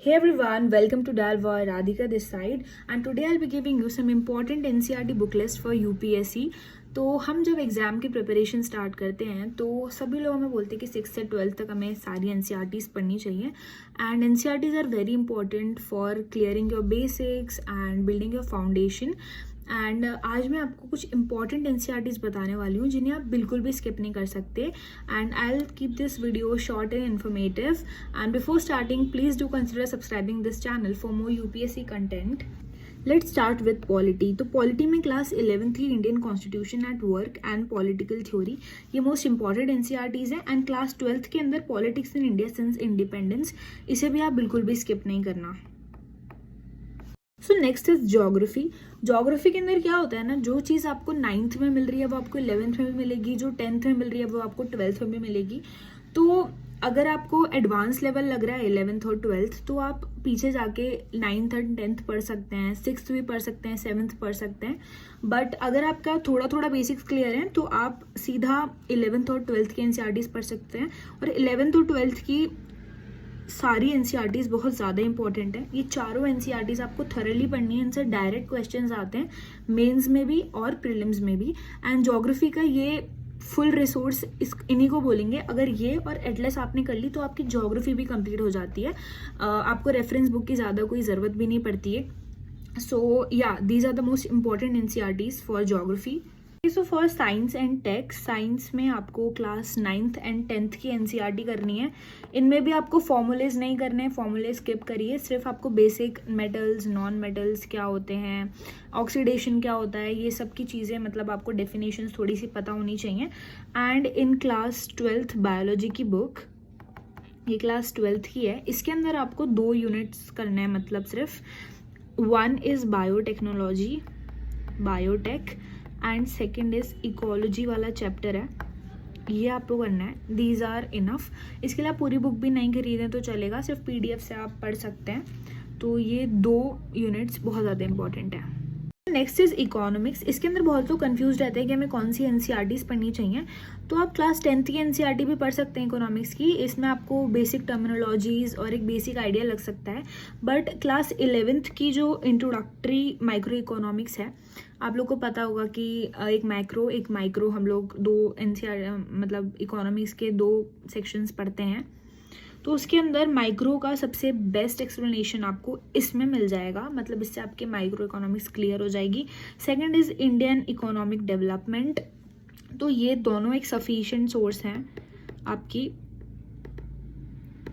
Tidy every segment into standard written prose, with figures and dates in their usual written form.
Hey everyone, welcome to Dalvoy. Radhika this side and today I'll be giving you some important NCERT book list for UPSC. तो हम जब exam की preparation start करते हैं तो सभी लोग हमें बोलते हैं कि 6th से 12th तक हमें सारी NCERTs पढ़नी चाहिए and NCERTs are very important for clearing your basics and building your foundation. And आज मैं आपको कुछ इंपॉर्टेंट NCERTs बताने वाली हूँ जिन्हें आप बिल्कुल भी स्किप नहीं कर सकते and I will keep this video short and informative and before starting please do consider subscribing this channel for more UPSC content. Let's start with polity. तो पॉलिटी में क्लास 11th की Indian constitution at work and political theory ये most important NCERTs है and class 12th के अंदर politics in India since independence, इसे भी आप बिल्कुल भी स्किप नहीं करना। So next is geography. Geography के अंदर क्या होता है ना, जो चीज़ आपको 9th में मिल रही है वो आपको 11th में भी मिलेगी, जो 10th में मिल रही है वो आपको 12th में भी मिलेगी। तो अगर आपको एडवांस लेवल लग रहा है 11th और 12th तो आप पीछे जाके 9th और 10th पढ़ सकते हैं, 6th भी पढ़ सकते हैं, 7th पढ़ सकते हैं। बट अगर आपका थोड़ा थोड़ा बेसिक्स क्लियर है तो आप सीधा 11th और 12th के NCERTs पढ़ सकते हैं। और 11th और 12th की सारी NCERTs बहुत ज़्यादा इंपॉर्टेंट है। ये चारों NCERTs आपको थरली पढ़नी है, इनसे डायरेक्ट क्वेश्चंस आते हैं मेंस में भी और प्रीलिम्स में भी। एंड ज्योग्राफी का ये फुल रिसोर्स इन्हीं को बोलेंगे। अगर ये और एटलस आपने कर ली तो आपकी ज्योग्राफी भी कंप्लीट हो जाती है, आपको रेफरेंस बुक की ज़्यादा कोई ज़रूरत भी नहीं पड़ती है। सो या these are the most important NCERTs for geography. So for science and tech, science में आपको क्लास 9th एंड 10th की NCERT करनी है। इनमें भी आपको फॉर्मूलेज नहीं करने हैं, फॉर्मूले स्किप करिए, सिर्फ आपको बेसिक मेटल्स, नॉन मेटल्स क्या होते हैं, ऑक्सीडेशन क्या होता है, ये सब की चीज़ें मतलब आपको डेफिनेशंस थोड़ी सी पता होनी चाहिए। And in class 12th biology की बुक, ये क्लास 12th की है, इसके अंदर आपको 2 यूनिट्स करना है, मतलब सिर्फ 1 is biotechnology, biotech and second is ecology वाला चैप्टर है, ये आपको करना है। These are enough. इसके लिए आप पूरी बुक भी नहीं खरीदें तो चलेगा, सिर्फ PDF से आप पढ़ सकते हैं। तो ये 2 यूनिट्स बहुत ज़्यादा इंपॉर्टेंट है। Next is economics. इसके अंदर बहुत लोग कंफ्यूज रहते हैं कि हमें कौन सी NCERTs पढ़नी चाहिए। तो आप क्लास 10th की NCERT भी पढ़ सकते हैं इकोनॉमिक्स की, इसमें आपको बेसिक टर्मिनोलॉजीज और एक बेसिक आइडिया लग सकता है। बट क्लास 11th की जो इंट्रोडक्टरी माइक्रो इकोनॉमिक्स है, आप लोग को पता होगा कि एक माइक्रो हम लोग 2 NCERT मतलब इकोनॉमिक्स के 2 सेक्शंस पढ़ते हैं। तो उसके अंदर माइक्रो का सबसे बेस्ट एक्सप्लेनेशन आपको इसमें मिल जाएगा, मतलब इससे आपके माइक्रो इकोनॉमिक्स क्लियर हो जाएगी। Second is Indian economic development. तो ये दोनों एक सफिशिएंट सोर्स हैं आपकी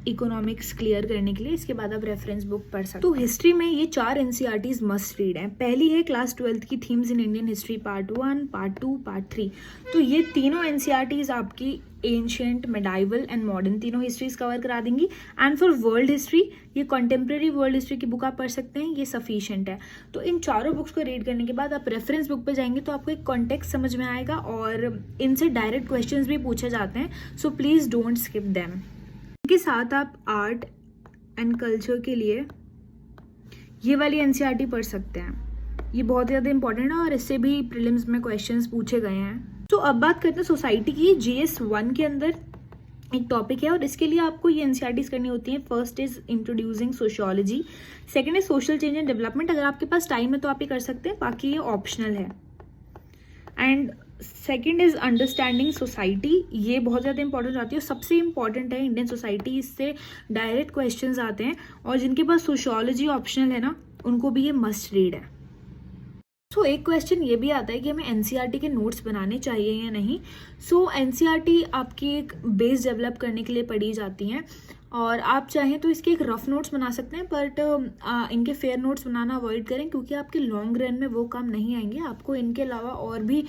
इकोनॉमिक्स क्लियर करने के लिए। इसके बाद आप रेफरेंस बुक पढ़ सकते हैं। तो हिस्ट्री में ये 4 NCERTs मस्ट रीड हैं। पहली है क्लास 12th की themes in Indian history part 1, part 2, part 3। तो ये तीनों NCERTs आपकी एंशियंट, मेडाइवल एंड मॉडर्न तीनों हिस्ट्रीज कवर करा देंगी। एंड फॉर वर्ल्ड हिस्ट्री ये कंटेम्प्रेरी वर्ल्ड हिस्ट्री की बुक आप पढ़ सकते हैं, ये सफिशिएंट है। तो इन चारों बुक्स को रीड करने के बाद आप रेफरेंस बुक पे जाएंगे तो आपको एक कॉन्टेक्स्ट समझ में आएगा और इनसे डायरेक्ट क्वेश्चंस भी पूछे जाते हैं। So please don't skip them. के साथ आप आर्ट एंड कल्चर के लिए ये वाली NCERT पढ़ सकते हैं, ये बहुत ज़्यादा इंपॉर्टेंट है और इससे भी प्रीलिम्स में क्वेश्चंस पूछे गए हैं। तो अब बात करते हैं सोसाइटी की। GS 1 के अंदर एक टॉपिक है और इसके लिए आपको ये NCERTs करनी होती हैं। First is introducing sociology, second is social change and development. अगर आपके पास टाइम है तो आप ये कर सकते हैं, बाकी ये ऑप्शनल है। And second is understanding society, ये बहुत ज़्यादा इंपॉर्टेंट आती है, सबसे इंपॉर्टेंट है इंडियन सोसाइटी, इससे डायरेक्ट क्वेश्चंस आते हैं। और जिनके पास सोशियोलॉजी ऑप्शनल है ना, उनको भी ये मस्ट रीड है। सो एक क्वेश्चन ये भी आता है कि हमें NCERT के नोट्स बनाने चाहिए या नहीं। सो NCERT आपकी एक बेस डेवलप करने के लिए पढ़ी जाती हैं और आप चाहें तो इसके एक रफ नोट्स बना सकते हैं, बट इनके फेयर नोट्स बनाना अवॉइड करें क्योंकि आपके लॉन्ग रन में वो काम नहीं आएंगे। आपको इनके अलावा और भी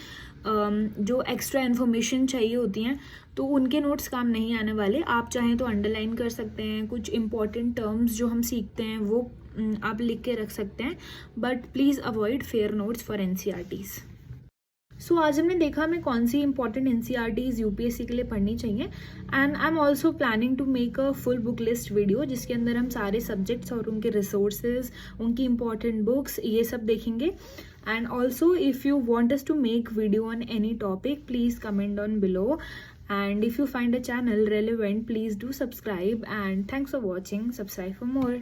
जो एक्स्ट्रा इन्फॉर्मेशन चाहिए होती हैं तो उनके नोट्स काम नहीं आने वाले। आप चाहें तो अंडरलाइन कर सकते हैं, कुछ इंपॉर्टेंट टर्म्स जो हम सीखते हैं वो आप लिख के रख सकते हैं, but please avoid fair notes for NCERTs। सो आज हमने देखा हमें कौन सी इंपॉर्टेंट NCERTs UPSC के लिए पढ़नी चाहिए। And I am also planning to make a full book list video जिसके अंदर हम सारे सब्जेक्ट्स और उनके रिसोर्सेज, उनकी इंपॉर्टेंट बुक्स, ये सब देखेंगे। And also if you want us to make video on any topic please comment on below. And if you find a channel relevant, please do subscribe, and thanks for watching. Subscribe for more.